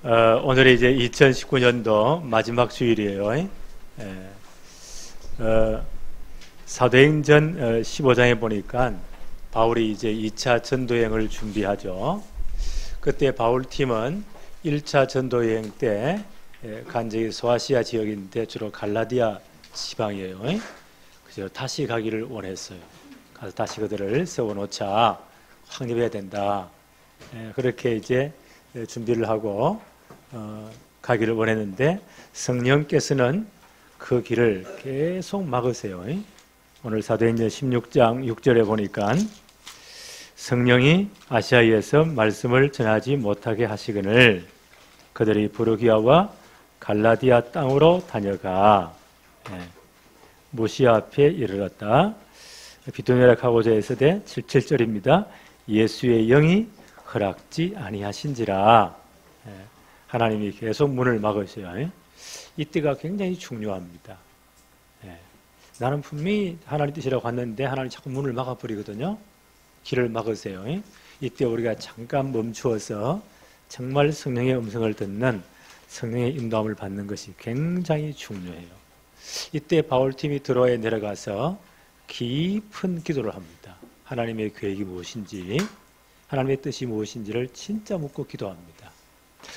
오늘이 이제 2019년도 마지막 주일이에요. 사도행전 15장에 보니까 바울이 이제 2차 전도여행을 준비하죠. 그때 바울팀은 1차 전도여행 때 간적이 소아시아 지역인데 주로 갈라디아 지방이에요. 그래서 다시 가기를 원했어요. 가서 다시 그들을 세워놓자, 확립해야 된다. 그렇게 이제 준비를 하고 가기를 원했는데 성령께서는 그 길을 계속 막으세요. 오늘 사도행전 16장 6절에 보니까 성령이 아시아에서 말씀을 전하지 못하게 하시거늘 그들이 부르기아와 갈라디아 땅으로 다녀가 무시아 앞에 이르렀다. 비토니라 가고자 했으되 7절입니다. 예수의 영이 허락지 아니하신지라. 하나님이 계속 문을 막으셔요. 이때가 굉장히 중요합니다. 나는 분명히 하나님 뜻이라고 갔는데 하나님이 자꾸 문을 막아버리거든요. 길을 막으세요. 이때 우리가 잠깐 멈추어서 정말 성령의 음성을 듣는 성령의 인도함을 받는 것이 굉장히 중요해요. 이때 바울팀이 드로아에 내려가서 깊은 기도를 합니다. 하나님의 계획이 무엇인지, 하나님의 뜻이 무엇인지를 진짜 묻고 기도합니다.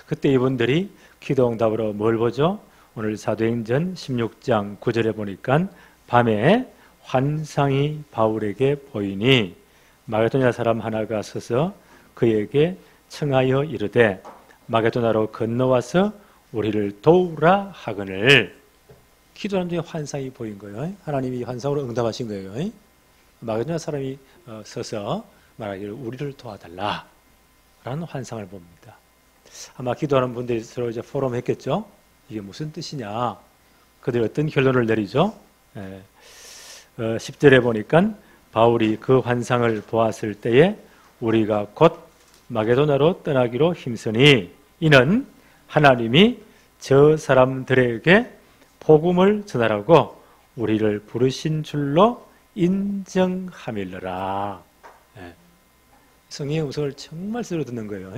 그때 이분들이 기도 응답으로 뭘 보죠? 오늘 사도행전 16장 9절에 보니까 밤에 환상이 바울에게 보이니 마게도냐 사람 하나가 서서 그에게 청하여 이르되 마게도냐로 건너와서 우리를 도우라 하거늘. 기도하는 중에 환상이 보인 거예요. 하나님이 환상으로 응답하신 거예요. 마게도냐 사람이 서서 말하기를 우리를 도와달라 라는 환상을 봅니다. 아마 기도하는 분들이 서로 이제 포럼 했겠죠. 이게 무슨 뜻이냐. 그들이 어떤 결론을 내리죠. 10절에 보니까 바울이 그 환상을 보았을 때에 우리가 곧 마게도냐로 떠나기로 힘쓰니 이는 하나님이 저 사람들에게 복음을 전하라고 우리를 부르신 줄로 인정함일러라. 성령의 음성을 정말 스스로 듣는 거예요.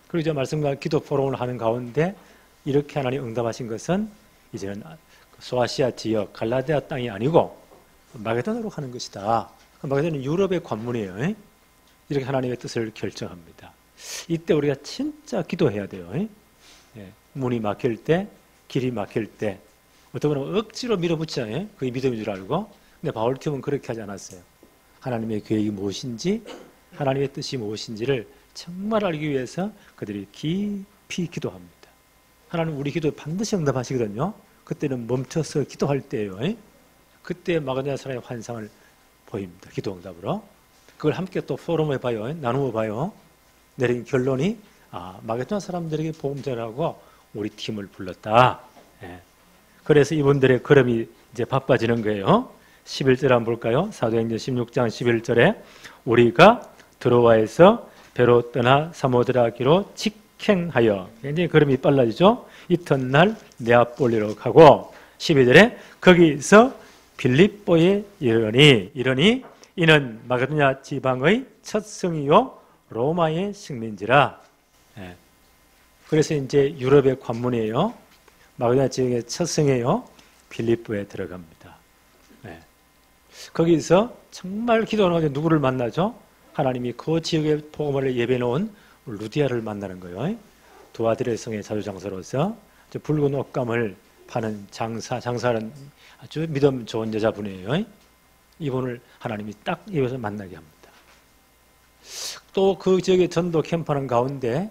그리고 이제 말씀과 기도 포럼을 하는 가운데 이렇게 하나님 응답하신 것은 이제는 소아시아 지역 갈라디아 땅이 아니고 마게도냐로 가는 것이다. 마게도냐는 유럽의 관문이에요. 이렇게 하나님의 뜻을 결정합니다. 이때 우리가 진짜 기도해야 돼요. 문이 막힐 때, 길이 막힐 때 어떤 분은 억지로 밀어붙이잖아요. 그게 믿음인 줄 알고. 근데 바울팀은 그렇게 하지 않았어요. 하나님의 계획이 무엇인지, 하나님의 뜻이 무엇인지를 정말 알기 위해서 그들이 깊이 기도합니다. 하나님 우리 기도에 반드시 응답하시거든요. 그때는 멈춰서 기도할 때예요. 그때 마게도냐 사람의 환상을 보입니다. 기도 응답으로. 그걸 함께 또 포럼해 봐요. 나누어 봐요. 내린 결론이 마게도냐 사람들에게 복음 전하고 우리 팀을 불렀다. 그래서 이분들의 걸음이 이제 바빠지는 거예요. 11절 한번 볼까요? 사도행전 16장 11절에 우리가 드로아에서 배로 떠나 사모드라기로 직행하여 굉장히 걸음이 빨라지죠. 이튿날 네아폴리로 가고 12절에 거기서 빌립보에 이르니 이는 마게도냐 지방의 첫 성이요 로마의 식민지라. 그래서 이제 유럽의 관문이에요. 마게도냐 지역의 첫 성이에요. 빌립보에 들어갑니다. 거기서 정말 기도하는 누구를 만나죠? 하나님이 그 지역에 복음을 예배놓은 루디아를 만나는 거예요. 두 아들의 성의 자주장사로서 붉은 옷감을 파는 장사는 아주 믿음 좋은 여자분이에요. 이분을 하나님이 딱 여기서 만나게 합니다. 또 그 지역의 전도 캠프하는 가운데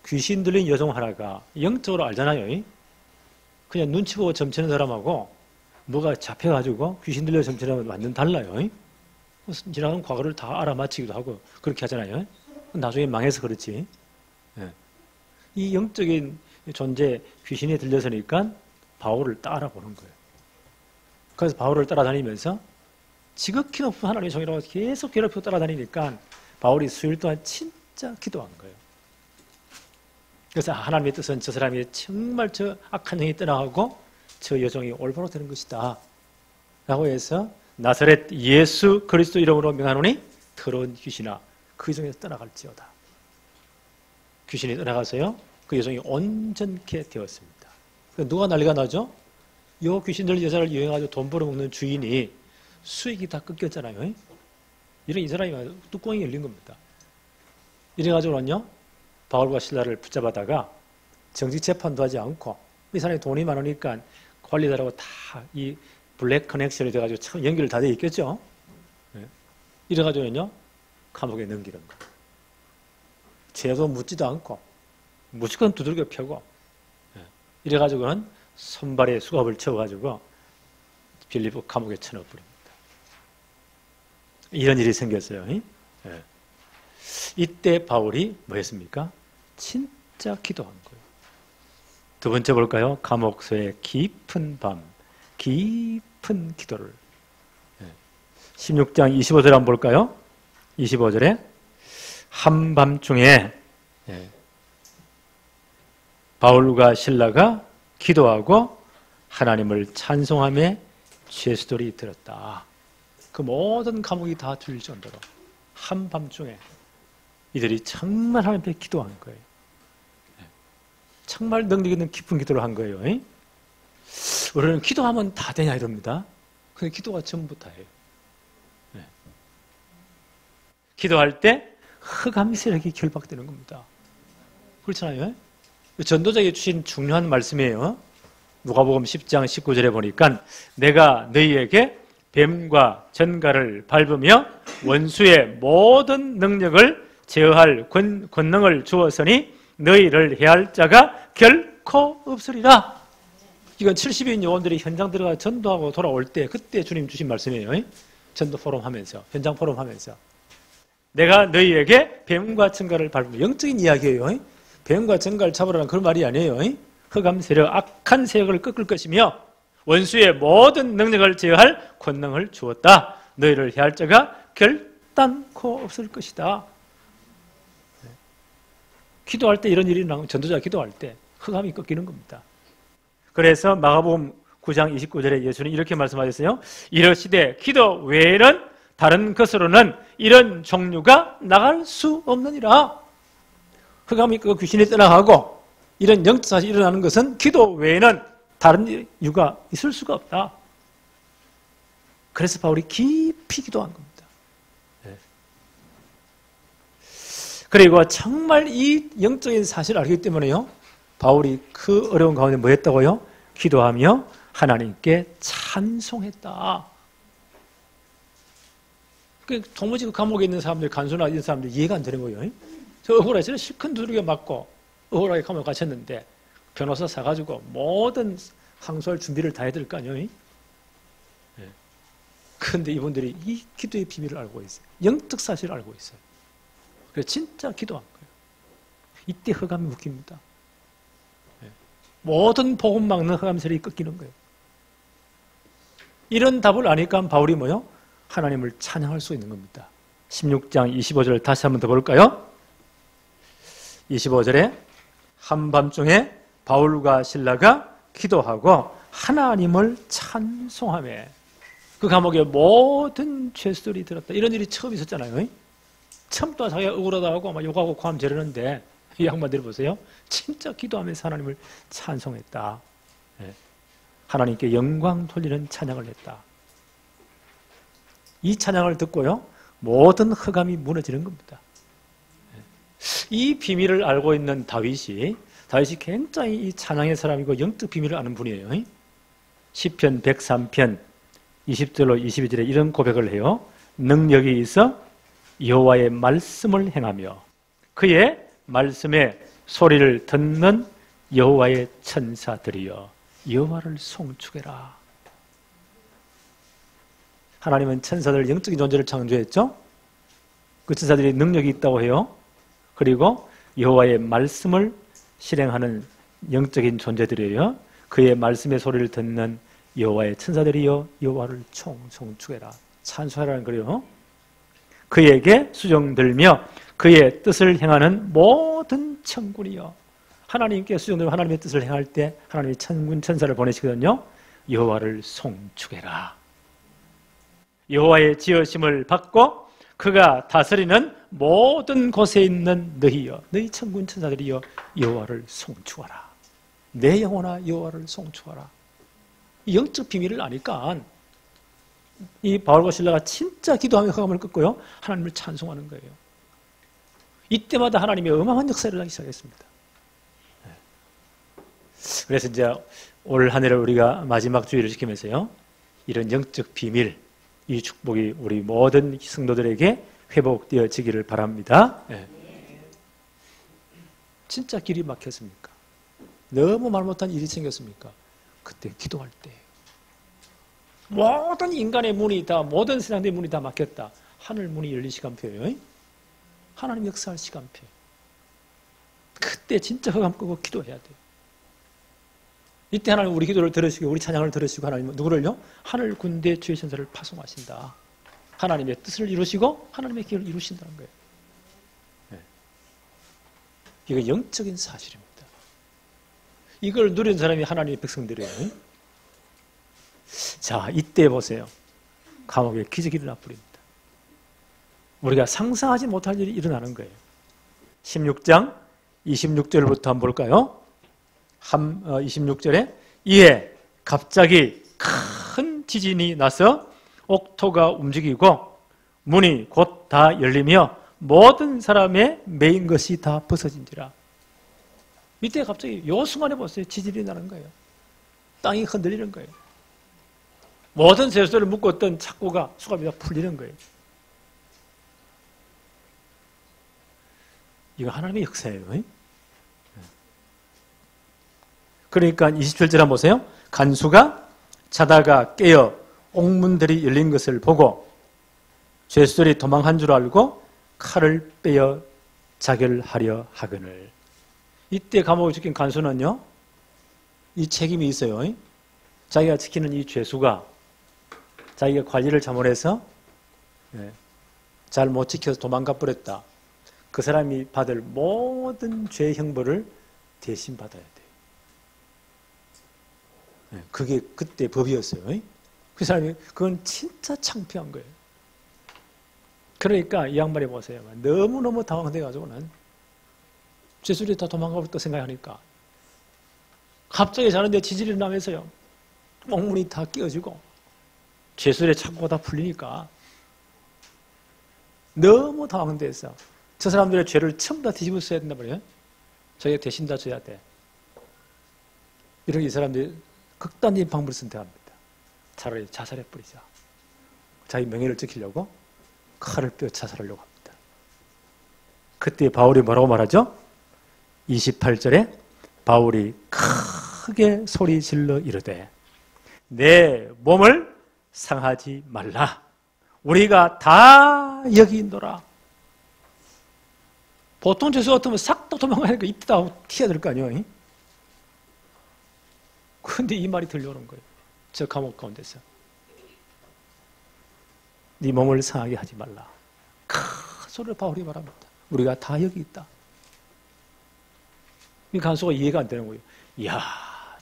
귀신 들린 여성 하나가 영적으로 알잖아요. 그냥 눈치 보고 점치는 사람하고 뭐가 잡혀가지고 귀신 들려 점치는 사람은 완전 달라요. 지나간 과거를 다 알아맞히기도 하고 그렇게 하잖아요. 나중에 망해서 그렇지. 이 영적인 존재 귀신이 들려서니까 바울을 따라보는 거예요. 그래서 바울을 따라다니면서 지극히 높은 하나님의 종이라고 계속 괴롭히고 따라다니니까 바울이 수일 동안 진짜 기도한 거예요. 그래서 하나님의 뜻은 저 사람이 정말 저 악한 영이 떠나가고 저 여종이 올바로 되는 것이다 라고 해서 나사렛 예수 그리스도 이름으로 명하노니 더러운 귀신아 그 중에서 떠나갈지어다. 귀신이 떠나가서요 그 여성이 온전케 되었습니다. 누가 난리가 나죠? 요 귀신들 여자를 이용해가지고 돈 벌어먹는 주인이 수익이 다 끊겼잖아요. 이런 이 사람이 뚜껑이 열린 겁니다. 이래가지고는요, 바울과 실라를 붙잡아다가 정직 재판도 하지 않고, 이 사람이 돈이 많으니까 관리자라고 다 이 블랙 커넥션이 돼가지고 참 연결 다 돼 있겠죠? 이래가지고는요, 감옥에 넘기는 거. 죄도 묻지도 않고, 무조건 두들겨 펴고, 이래가지고는 손발에 수갑을 쳐가지고 빌립보 감옥에 쳐넣어버립니다. 이런 일이 생겼어요. 이때 바울이 뭐 했습니까? 진짜 기도한 거예요. 두 번째 볼까요? 감옥서의 깊은 밤, 깊은 기도를. 16장 25절 한번 볼까요? 25절에 한밤중에 바울과 실라가 기도하고 하나님을 찬송하며 죄수들이 들었다. 그 모든 감옥이 다 들릴 정도로 한밤중에 이들이 정말 하나님 앞에 기도한 거예요. 정말 능력 있는 깊은 기도를 한 거예요. 우리는 기도하면 다 되냐 이럽니다. 근데 기도가 전부 다예요. 기도할 때 흑암 세력이 결박되는 겁니다. 그렇잖아요. 전도자에게 주신 중요한 말씀이에요. 누가복음 10장 19절에 보니까 내가 너희에게 뱀과 전갈을 밟으며 원수의 모든 능력을 제어할 권능을 주었으니 너희를 해할 자가 결코 없으리라. 이건 70인 요원들이 현장 들어가 전도하고 돌아올 때 그때 주님 주신 말씀이에요. 전도 포럼 하면서, 현장 포럼 하면서 내가 너희에게 뱀과 전갈을 밟으며, 영적인 이야기예요. 뱀과 전갈 잡으라는 그런 말이 아니에요. 흑암 세력, 악한 세력을 꺾을 것이며 원수의 모든 능력을 제어할 권능을 주었다. 너희를 해할 자가 결단코 없을 것이다. 기도할 때 이런 일이 나오면 전도자가 기도할 때 흑암이 꺾이는 겁니다. 그래서 마가복음 9장 29절에 예수는 이렇게 말씀하셨어요. 이러시되 기도 외에는 다른 것으로는 이런 종류가 나갈 수 없느니라. 흑암이 그 귀신이 떠나가고 이런 영적 사실이 일어나는 것은 기도 외에는 다른 이유가 있을 수가 없다. 그래서 바울이 깊이 기도한 겁니다. 그리고 정말 이 영적인 사실을 알기 때문에요, 바울이 그 어려운 가운데 뭐 했다고요? 기도하며 하나님께 찬송했다. 도무지 그 감옥에 있는 사람들, 간수나 이런 사람들 이해가 안 되는 거예요. 저 억울하게 실컷 두들겨 맞고 억울하게 감옥에 갇혔는데 변호사 사가지고 모든 항소할 준비를 다 해야 될 거 아니에요. 그런데 이분들이 이 기도의 비밀을 알고 있어요. 영적 사실을 알고 있어요. 그래서 진짜 기도한 거예요. 이때 흑암이 묶입니다. 모든 복음 막는 흑암 세력이 꺾이는 거예요. 이런 답을 아니까 바울이 뭐요? 하나님을 찬양할 수 있는 겁니다. 16장 25절 다시 한번 더 볼까요? 25절에 한밤중에 바울과 실라가 기도하고 하나님을 찬송하며 그 감옥에 모든 죄수들이 들었다. 이런 일이 처음 있었잖아요. 처음 또 자기가 억울하다고 막 욕하고 고함 지르는데 이 양반들 보세요. 진짜 기도하면서 하나님을 찬송했다. 하나님께 영광 돌리는 찬양을 했다. 이 찬양을 듣고요, 모든 흑암이 무너지는 겁니다. 이 비밀을 알고 있는 다윗이 굉장히 이 찬양의 사람이고 영적 비밀을 아는 분이에요. 시편 103편 20절로 22절에 이런 고백을 해요. 능력이 있어 여호와의 말씀을 행하며 그의 말씀의 소리를 듣는 여호와의 천사들이여 여호와를 송축해라. 하나님은 천사들 영적인 존재를 창조했죠. 그 천사들이 능력이 있다고 해요. 그리고 여호와의 말씀을 실행하는 영적인 존재들이에요. 그의 말씀의 소리를 듣는 여호와의 천사들이여 여호와를 송축해라. 찬송하라는 거예요. 그에게 수종들며 그의 뜻을 행하는 모든 천군이여. 하나님께 수종들며 하나님의 뜻을 행할 때 하나님의 천군 천사를 보내시거든요. 여호와를 송축해라. 여호와의 지으심을 받고 그가 다스리는 모든 곳에 있는 너희여, 너희 천군 천사들이여, 여호와를 송축하라. 내 영혼아 여호와를 송축하라. 이 영적 비밀을 아니까 이 바울과 실라가 진짜 기도하며 허감을 끊고요, 하나님을 찬송하는 거예요. 이때마다 하나님의 어마어마한 역사를 일어나기 시작했습니다. 그래서 이제 올 한 해를 우리가 마지막 주일을 지키면서요, 이런 영적 비밀, 이 축복이 우리 모든 성도들에게 회복되어지기를 바랍니다. 네. 진짜 길이 막혔습니까? 너무 말 못한 일이 생겼습니까? 그때 기도할 때 모든 인간의 문이 다, 모든 세상의 문이 다 막혔다. 하늘 문이 열린 시간표예요. 하나님 역사할 시간표. 그때 진짜 허감 끄고 기도해야 돼요. 이때 하나님 우리 기도를 들으시고 우리 찬양을 들으시고 하나님은 누구를요? 하늘 군대 주의 전사를 파송하신다. 하나님의 뜻을 이루시고 하나님의 기회를 이루신다는 거예요. 네. 이거 영적인 사실입니다. 이걸 누린 사람이 하나님의 백성들이에요. 자, 이때 보세요. 감옥에 기적이 일어나 버립니다. 우리가 상상하지 못할 일이 일어나는 거예요. 16장 26절부터 한번 볼까요? 26절에 이에 갑자기 큰 지진이 나서 옥토가 움직이고 문이 곧 다 열리며 모든 사람의 매인 것이 다 벗어진지라. 밑에 갑자기 요 순간에 보세요. 지진이 나는 거예요. 땅이 흔들리는 거예요. 모든 세수를 묶었던 착고가 수갑이 다 풀리는 거예요. 이거 하나님의 역사예요. 그러니까 27절 한번 보세요. 간수가 자다가 깨어 옥문들이 열린 것을 보고 죄수들이 도망한 줄 알고 칼을 빼어 자결하려 하거늘. 이때 감옥에 지킨 간수는요, 이 책임이 있어요. 자기가 지키는 이 죄수가 자기가 관리를 잘못해서 잘 못 지켜서 도망가 버렸다. 그 사람이 받을 모든 죄 형벌을 대신 받아야 돼요. 그게 그때 법이었어요. 그 사람이, 그건 진짜 창피한 거예요. 그러니까 이 양반이 보세요. 너무너무 당황돼가지고는 죄수들이 다 도망가버렸다 생각하니까 갑자기 자는데 지진이 나면서요, 옥문이 다 끼어지고 죄수들의 착고가 다 풀리니까 너무 당황돼서 저 사람들의 죄를 전부 다 뒤집어 써야 된단 말이에요. 저희가 대신 다 져야 돼. 이렇게 이 사람들이 극단적인 방법을 선택합니다. 차라리 자살해버리자. 자기 명예를 지키려고 칼을 빼어 자살하려고 합니다. 그때 바울이 뭐라고 말하죠? 28절에 바울이 크게 소리 질러 이르되 내 몸을 상하지 말라. 우리가 다 여기 있노라. 보통 죄수 같으면 싹 다 도망가니까 이때 다 튀어야 될 거 아니에요? 그런데 이 말이 들려오는 거예요. 저 감옥 가운데서. 네 몸을 상하게 하지 말라. 큰 소리를 바울이 말합니다. 우리가 다 여기 있다. 이 간수가 이해가 안 되는 거예요. 이야,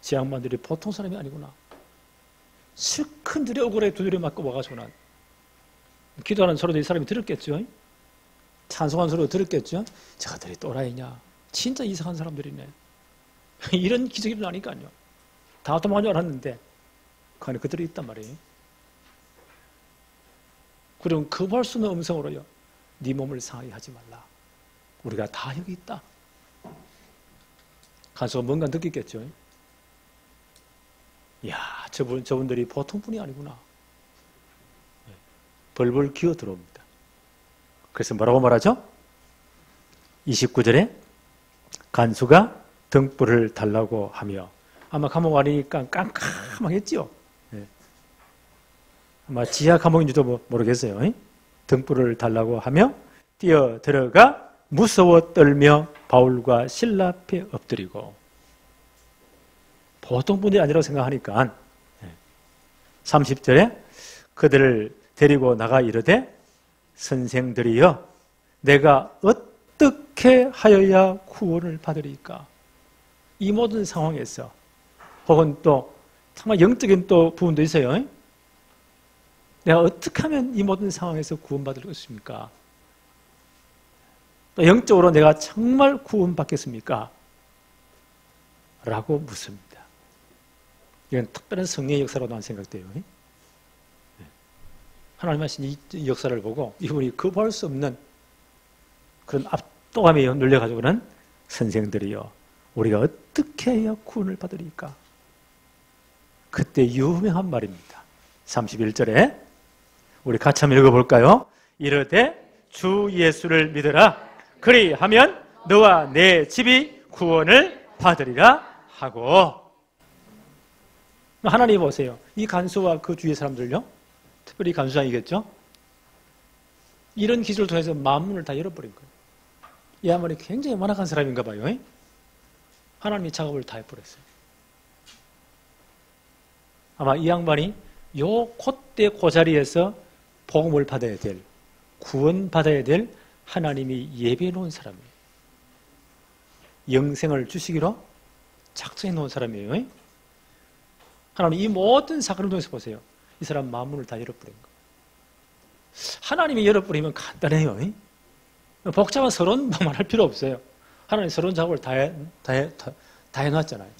제 양반들이 보통 사람이 아니구나. 실컷들이 억울해 두드려 맞고 와가지고는 기도하는 소리도 이 사람이 들었겠죠. 찬송하는 소리도 들었겠죠. 저것들이 또라이냐. 진짜 이상한 사람들이네. 이런 기적이 일어나니까요. 다 도망간 줄 알았는데 그 안에 그들이 있단 말이에요. 그럼 급할 수 없는 음성으로요, 네 몸을 상하게 하지 말라. 우리가 다 여기 있다. 간수가 뭔가 느꼈겠죠. 이야, 저분들이 보통 분이 아니구나. 벌벌 기어 들어옵니다. 그래서 뭐라고 말하죠? 29절에 간수가 등불을 달라고 하며, 아마 감옥 안이니까 깜깜하겠지요. 아마 지하 감옥인지도 모르겠어요. 등불을 달라고 하며 뛰어 들어가 무서워 떨며 바울과 실라 앞에 엎드리고. 보통 분이 아니라고 생각하니까 30절에 그들을 데리고 나가 이르되 선생들이여 내가 어떻게 하여야 구원을 받으리까. 이 모든 상황에서 혹은 또 정말 영적인 또 부분도 있어요. 내가 어떻게 하면 이 모든 상황에서 구원받을 것입니까? 또 영적으로 내가 정말 구원받겠습니까? 라고 묻습니다. 이건 특별한 성령의 역사로 난 생각돼요. 하나님 하신 이 역사를 보고 이분이 거부할 수 없는 그런 압도감에 눌려가지고는 선생들이요, 우리가 어떻게 해야 구원을 받으리까? 그때 유명한 말입니다. 31절에 우리 같이 한번 읽어볼까요? 이르되 주 예수를 믿으라. 그리하면 너와 내 집이 구원을 받으리라 하고. 하나님 보세요. 이 간수와 그 주위의 사람들요, 특별히 간수장이겠죠? 이런 기술을 통해서 만문을 다 열어버린 거예요. 이 양반이 굉장히 완악한 사람인가 봐요. 하나님이 작업을 다 해버렸어요. 아마 이 양반이 요 그때 그 자리에서 복음을 받아야 될, 구원 받아야 될 하나님이 예비해 놓은 사람이에요. 영생을 주시기로 작정해 놓은 사람이에요. 하나님 이 모든 사건을 통해서 보세요. 이 사람 만문을 다 열어버린 거예요. 하나님이 열어버리면 간단해요. 복잡한 서론 말할 필요 없어요. 하나님 서론 작업을 다 해놨잖아요.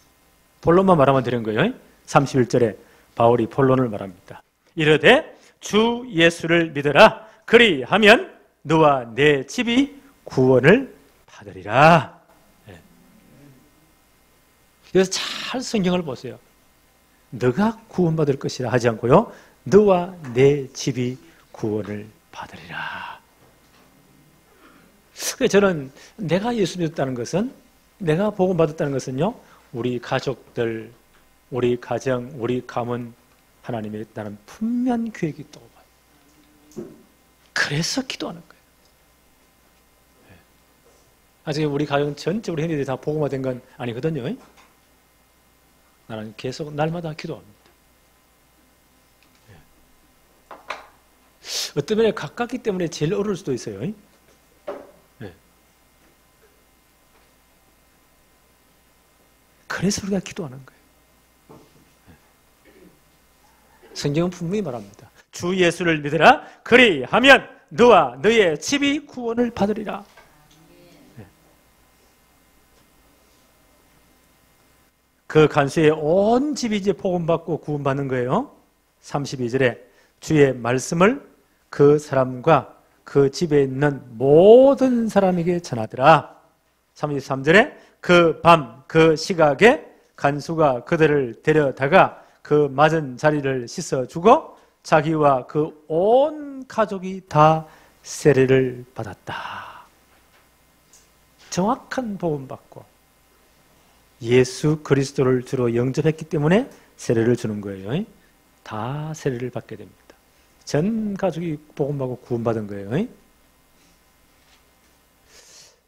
본론만 말하면 되는 거예요. 31절에 바울이 본론을 말합니다. 이르되 주 예수를 믿으라. 그리하면 너와 내 집이 구원을 받으리라. 그래서 잘 성경을 보세요. 너가 구원받을 것이라 하지 않고요, 너와 내 집이 구원을 받으리라. 그래서 저는 내가 예수 믿었다는 것은, 내가 복음 받았다는 것은요, 우리 가족들, 우리 가정, 우리 가문, 하나님의 나는 분명 계획이 있다고 봐요. 그래서 기도하는 거예요. 아직 우리 가정 전체 우리 형제들이 다 복음화된 건 아니거든요. 나는 계속 날마다 기도합니다. 어떤 면에 가깝기 때문에 제일 어려울 수도 있어요. 그래서 우리가 기도하는 거예요. 성경은 분명히 말합니다. 주 예수를 믿으라. 그리하면 너와 너의 집이 구원을 받으리라. 그 간수의 온 집이 이제 복음받고 구원받는 거예요. 32절에 주의 말씀을 그 사람과 그 집에 있는 모든 사람에게 전하더라. 33절에 그 밤, 그 시각에 간수가 그들을 데려다가 그 맞은 자리를 씻어주고 자기와 그 온 가족이 다 세례를 받았다. 정확한 복음받고 예수 그리스도를 주로 영접했기 때문에 세례를 주는 거예요. 다 세례를 받게 됩니다. 전 가족이 복음받고 구원받은 거예요.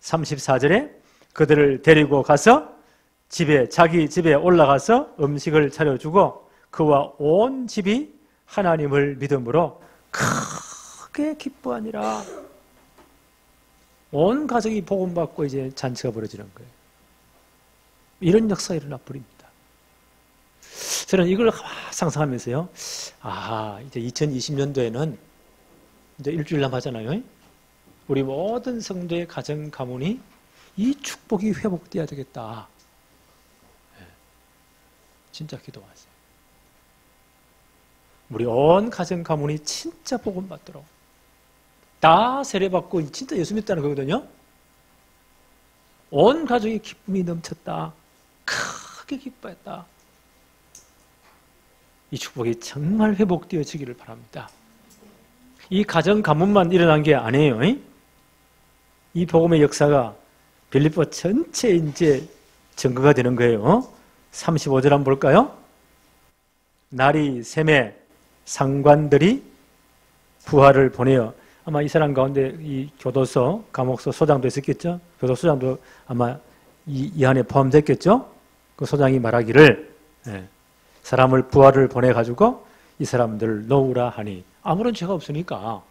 34절에 그들을 데리고 가서 자기 집에 올라가서 음식을 차려주고 그와 온 집이 하나님을 믿음으로 크게 기뻐하니라. 온 가족이 복음받고 이제 잔치가 벌어지는 거예요. 이런 역사가 일어나 버립니다. 저는 이걸 상상하면서요, 이제 2020년도에는 이제 일주일 남았잖아요. 우리 모든 성도의 가정 가문이 이 축복이 회복돼야 되겠다. 진짜 기도하세요. 우리 온 가정 가문이 진짜 복음 받도록 다 세례받고 진짜 예수 믿다는 거거든요. 온 가족이 기쁨이 넘쳤다. 크게 기뻐했다. 이 축복이 정말 회복되어지기를 바랍니다. 이 가정 가문만 일어난 게 아니에요. 이 복음의 역사가 빌립보 전체에 이제 증거가 되는 거예요. 35절 한번 볼까요? 날이 샘에 상관들이 부하를 보내어, 아마 이 사람 가운데 이 교도소, 감옥소 소장도 있었겠죠? 교도소장도 아마 이 안에 포함됐겠죠? 그 소장이 말하기를, 사람을 부하를 보내가지고 이 사람들을 놓으라 하니, 아무런 죄가 없으니까,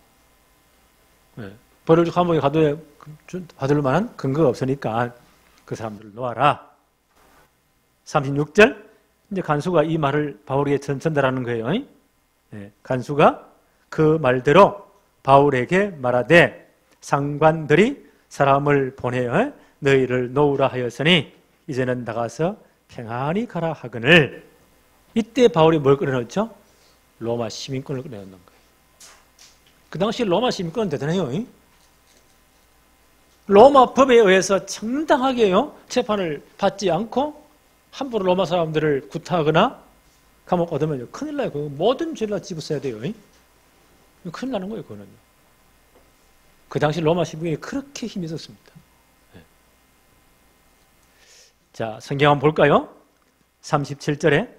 벌을 감옥에 가둬야 받을 만한 근거가 없으니까 그 사람들을 놓아라. 36절, 이제 간수가 이 말을 바울에게 전달하는 거예요. 간수가 그 말대로 바울에게 말하되 상관들이 사람을 보내어 너희를 놓으라 하였으니 이제는 나가서 평안히 가라 하거늘. 이때 바울이 뭘 끌어넣었죠? 로마 시민권을 끌어넣는 거예요. 그 당시 로마 시민권은 대단해요. 로마 법에 의해서 정당하게요 재판을 받지 않고 함부로 로마 사람들을 구타하거나 감옥 얻으면 큰일 나요. 모든 죄를 지고 써야 돼요. 큰일 나는 거예요. 그거는. 그 당시 로마 시민권이 그렇게 힘이 있었습니다. 자, 성경 한번 볼까요? 37절에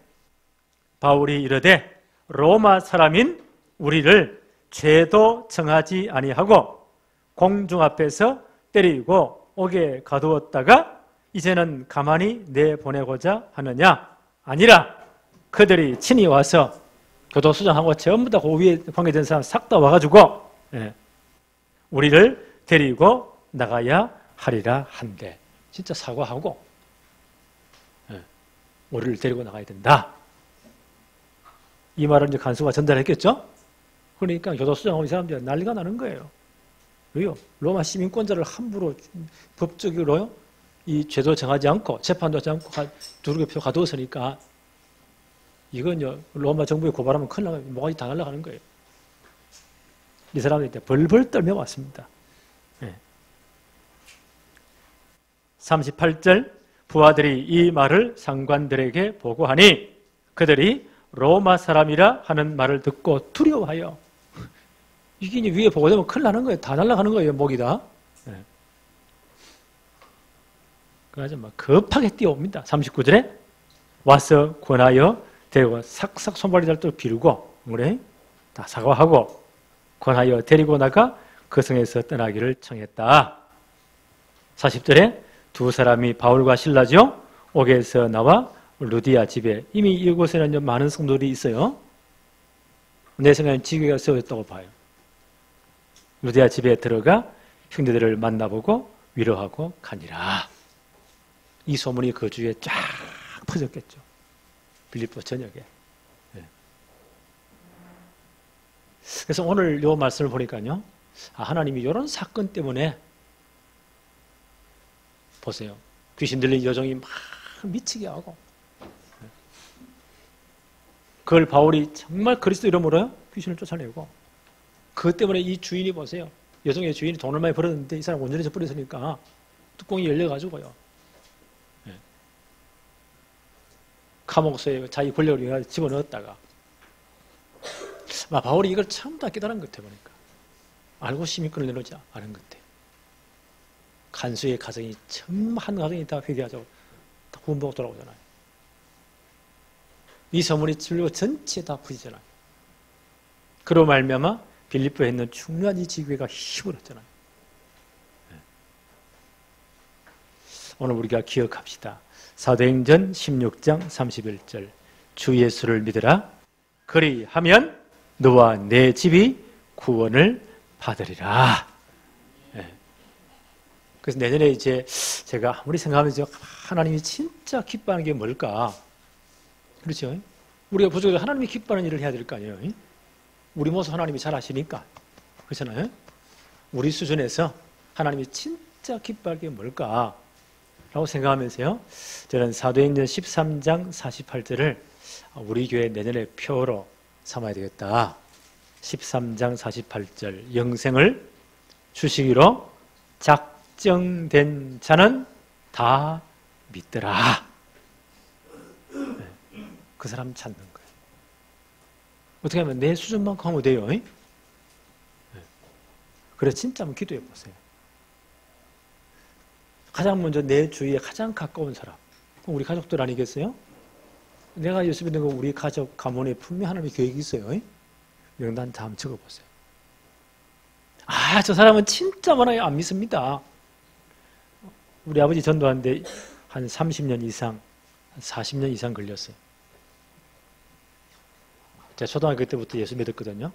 바울이 이르되 로마 사람인 우리를 죄도 정하지 아니하고 공중 앞에서 때리고 옥에 가두었다가 이제는 가만히 내보내고자 하느냐? 아니라 그들이 친히 와서 교도소장하고 전부 다 그 위에 관계된 사람 싹 다 와가지고 우리를 데리고 나가야 하리라 한대. 진짜 사과하고 우리를 데리고 나가야 된다. 이 말을 이제 간수가 전달했겠죠? 그러니까 교도소장하고 이 사람들이 난리가 나는 거예요. 왜요? 로마 시민권자를 함부로 법적으로요, 이 죄도 정하지 않고 재판도 하지 않고 두르게 가두었으니까 이건 로마 정부에 고발하면 큰일 나가요. 뭐가지 다 날아가는 거예요. 이 사람들이 벌벌 떨며 왔습니다. 38절 부하들이 이 말을 상관들에게 보고하니 그들이 로마 사람이라 하는 말을 듣고 두려워하여. 이게 이제 위에 보고되면 큰일 나는 거예요. 다 날아가는 거예요. 목이 다. 그래서 막 급하게 뛰어옵니다. 39절에 와서 권하여 데리고 싹싹 손발이 잘 또 빌고 그래? 다 사과하고 권하여 데리고 나가 그 성에서 떠나기를 청했다. 40절에 두 사람이 바울과 실라죠. 옥에서 나와 루디아 집에, 이미 이곳에는 많은 성도들이 있어요. 내 생각엔 지교가 세워졌다고 봐요. 루디아 집에 들어가 형제들을 만나보고 위로하고 가니라. 이 소문이 그 주에 쫙 퍼졌겠죠. 빌립보 전역에. 그래서 오늘 이 말씀을 보니까요, 하나님이 이런 사건 때문에 보세요. 귀신 들린 여종이 막 미치게 하고, 그걸 바울이 정말 그리스도 이름으로요 귀신을 쫓아내고, 그것 때문에 이 주인이 보세요. 여종의 주인이 돈을 많이 벌었는데 이 사람 온전히 버렸으니까 뚜껑이 열려가지고요, 감옥소에 자기 권력을 위해 집어넣었다가, 바울이 이걸 처음 다 깨달은 것 같아 보니까. 알고 시민권을 내놓지 않은 것 같아. 간수의 가정이 처음 한 가정이 다 회개하자고 다 구원받고 돌아오잖아요. 이 소문이 진료 전체에 다 퍼지잖아요. 그로 말미암아 빌립보에 있는 중요한 이 지교회가 힘을 얻잖아요. 오늘 우리가 기억합시다. 사도행전 16장 31절 주 예수를 믿으라. 그리하면 너와 내 집이 구원을 받으리라. 그래서 내년에 이제 제가 아무리 생각하면 하나님이 진짜 기뻐하는 게 뭘까? 그렇죠? 우리가 부족해서 하나님이 기뻐하는 일을 해야 될 거 아니에요? 우리 모습 하나님이 잘 아시니까. 그렇잖아요? 우리 수준에서 하나님이 진짜 기뻐할 게 뭘까? 라고 생각하면서요, 저는 사도행전 13장 48절을 우리 교회 내년의 표로 삼아야 되겠다. 13장 48절 영생을 주시기로 작정된 자는 다 믿더라. 그 사람 찾는 거예요. 어떻게 하면 내 수준만큼 하면 돼요. 그래 진짜 한번 기도해 보세요. 가장 먼저 내 주위에 가장 가까운 사람, 우리 가족들 아니겠어요? 내가 예수 믿는 거 우리 가족 가문에 분명히 하나님의 계획이 있어요. 명단 다 한번 적어보세요. 저 사람은 진짜 많아요. 안 믿습니다. 우리 아버지 전도하는데 한 30년 이상, 한 40년 이상 걸렸어요. 제가 초등학교 때부터 예수 믿었거든요.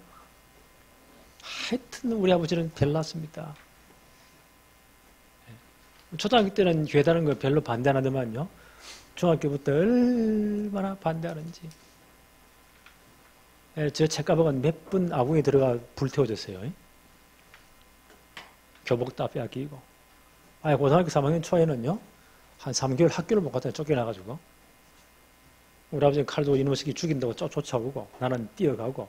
하여튼 우리 아버지는 별났습니다. 초등학교 때는 교회 다니는 거 별로 반대 안 하더만요. 중학교부터 얼마나 반대하는지. 저 책가방은 몇 분 아궁에 들어가 불태워졌어요. 교복 다 빼앗기고. 고등학교 3학년 초에는요, 한 3개월 학교를 못 갔다 쫓겨나가지고, 우리 아버지는 칼도 이놈의 새끼 죽인다고 쫓아오고, 나는 뛰어가고,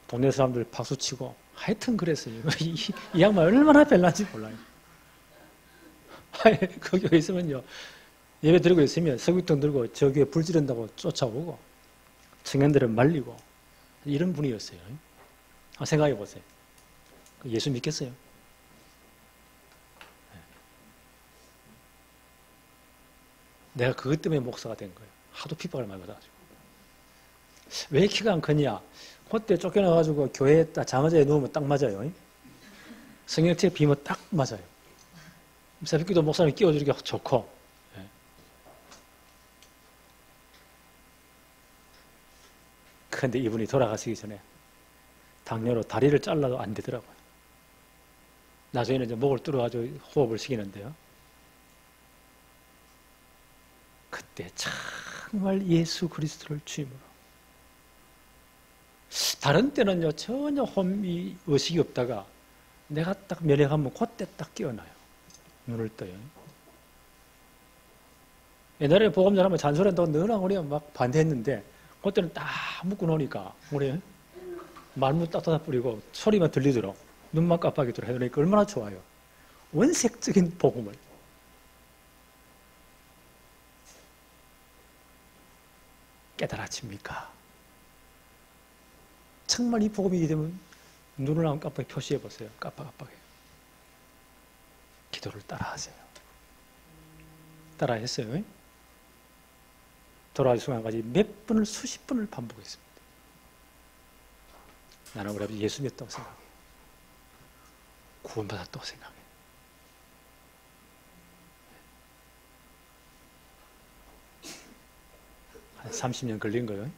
동네 사람들 박수치고, 하여튼 그랬어요. 이 양반 얼마나 별난지 몰라요. 거기 있으면요, 예배 드리고 있으면 석유통 들고 저 교회 불 지른다고 쫓아오고, 청년들은 말리고, 이런 분이었어요. 생각해 보세요. 예수 믿겠어요? 내가 그것 때문에 목사가 된 거예요. 하도 핍박을 많이 받아가지고. 왜 키가 안 크냐? 그때 쫓겨나가지고 교회에 딱 자마자에 누우면 딱 맞아요. 성경책 비면 딱 맞아요. 새벽기도 목사님 끼워주기가 좋고. 그런데 이분이 돌아가시기 전에 당뇨로 다리를 잘라도 안 되더라고요. 나중에는 이제 목을 뚫어가지고 호흡을 시키는데요. 그때 정말 예수 그리스도를 주임으로. 다른 때는요, 전혀 홈이 의식이 없다가 내가 딱 면회하면 그때 딱 깨어나요. 눈을 떠요. 옛날에 보험 잘하면 잔소리한다고 너랑 우리가 막 반대했는데 그때는 딱 묶고 놓으니까 우리 말문 따뜻하 뿌리고 소리만 들리도록 눈만 깜빡이도록 해놓으니까 얼마나 좋아요. 원색적인 복음을. 깨달아집니까? 정말 이 복음이 되면 눈을 한번 깜빡이 표시해 보세요. 깜빡깜빡해. 기도를 따라하세요. 따라했어요. 돌아가는 순간까지 몇 번을 수십 번을 반복했습니다. 나는 우리 아버지 예수 믿었다고 생각해. 구원받았다고 생각해. 한 30년 걸린 거예요.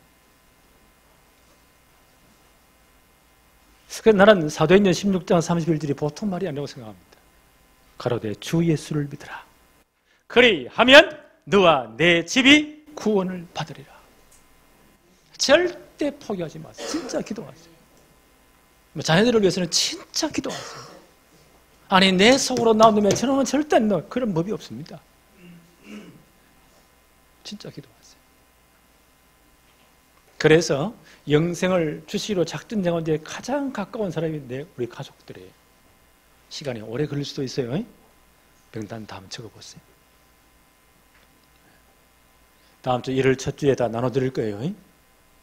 그래서 나는 사도행전 16장 31절이 보통 말이 아니라고 생각합니다. 가로되 주 예수를 믿으라. 그리하면 너와 내 집이 구원을 받으리라. 절대 포기하지 마세요. 진짜 기도하세요. 자녀들을 위해서는 진짜 기도하세요. 아니 내 속으로 나오면 저놈은 절대 안 나와요. 그런 법이 없습니다. 진짜 기도하세요. 그래서 영생을 주시기로 작정한 데 가장 가까운 사람이 우리 가족들이에요. 시간이 오래 걸릴 수도 있어요. 명단 다음 적어보세요. 다음 주 1월 첫 주에 다 나눠드릴 거예요.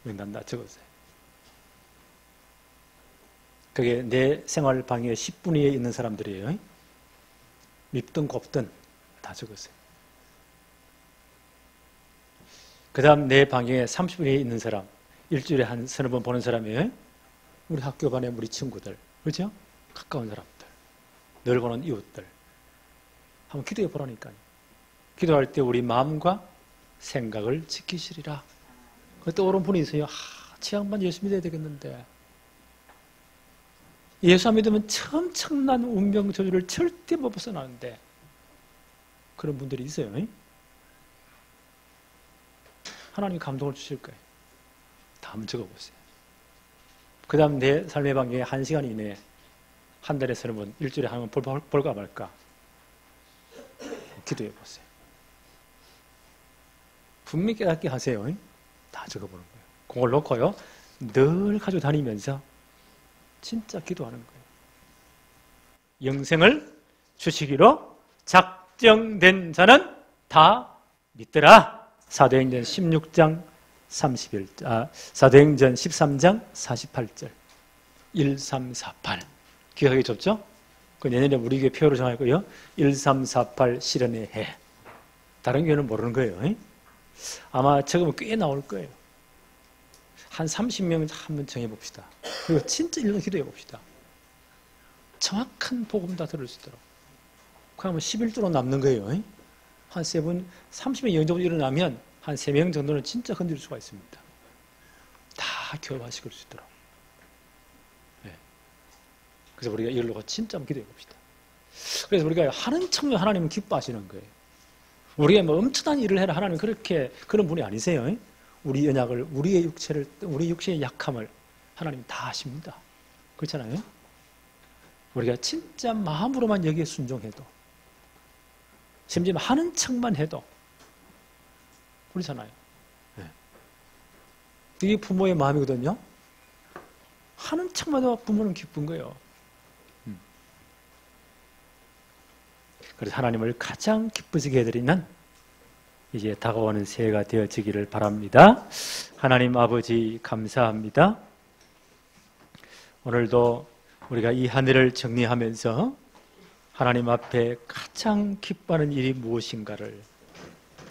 명단 다 적으세요. 그게 내 생활 방해 10분 위에 있는 사람들이에요. 밉든 곱든 다 적으세요. 그 다음 내 방에 30분 위에 있는 사람, 일주일에 한 서너 번 보는 사람이에요. 우리 학교 반에 우리 친구들, 그렇죠? 가까운 사람들, 늘 보는 이웃들. 한번 기도해 보라니까요. 기도할 때 우리 마음과 생각을 지키시리라. 그때 오른 분이 있어요. 제 양반 예수 믿어야 되겠는데. 예수 안 믿으면 엄청난 운명 저주를 절대 못 벗어나는데. 그런 분들이 있어요. 하나님 감동을 주실 거예요. 다 한번 적어보세요. 그 다음 내 삶의 방향에 1시간 이내에 한 달에 서너 번, 일주일에 한 번 볼까 말까 기도해 보세요. 분명히 깨닫게 하세요. 다 적어보는 거예요. 그걸 놓고요. 늘 가지고 다니면서 진짜 기도하는 거예요. 영생을 주시기로 작정된 자는 다 믿더라. 사도행전 16장 31절, 사도행전 13장 48절, 1348. 기억하기 좋죠? 그 내년에 우리 교회 표로 정하고요. 1348 실현의 해. 다른 교회는 모르는 거예요. 아마 적으면 꽤 나올 거예요. 한 30명 한번 정해봅시다. 그리고 진짜 일로 기도해 봅시다. 정확한 복음 다 들을 수 있도록. 그러면 11조로 남는 거예요. 한 3분, 30명 영접이 일어나면 한 3명 정도는 진짜 건드릴 수가 있습니다. 다 교합하시고 수 있도록. 네. 그래서 우리가 이걸로 진짜 한번 기도해 봅시다. 그래서 우리가 하는 척 하나님은 기뻐하시는 거예요. 우리가 뭐 엄청난 일을 해라 하나님 그렇게 그런 분이 아니세요. 우리 언약을, 우리의 육체를, 우리 육체의 약함을 하나님 다 아십니다. 그렇잖아요? 우리가 진짜 마음으로만 여기에 순종해도, 심지어 하는 척만 해도 그렇잖아요. 네. 이게 부모의 마음이거든요. 하는 척만 해도 부모는 기쁜 거예요. 그래서 하나님을 가장 기쁘시게 해드리는 이제 다가오는 새해가 되어지기를 바랍니다. 하나님 아버지 감사합니다. 오늘도 우리가 이 한 해를 정리하면서 하나님 앞에 가장 기뻐하는 일이 무엇인가를,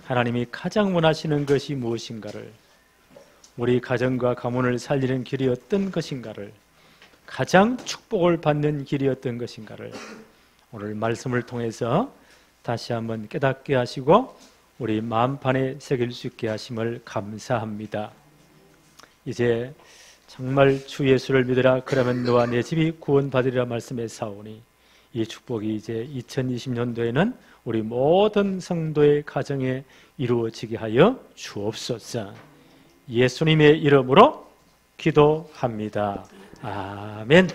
하나님이 가장 원하시는 것이 무엇인가를, 우리 가정과 가문을 살리는 길이 어떤 것인가를, 가장 축복을 받는 길이 어떤 것인가를 오늘 말씀을 통해서 다시 한번 깨닫게 하시고 우리 마음판에 새길 수 있게 하심을 감사합니다. 이제 정말 주 예수를 믿으라 그러면 너와 내 집이 구원받으리라 말씀에 사오니 이 축복이 이제 2020년도에는 우리 모든 성도의 가정에 이루어지게 하여 주옵소서. 예수님의 이름으로 기도합니다. 아멘.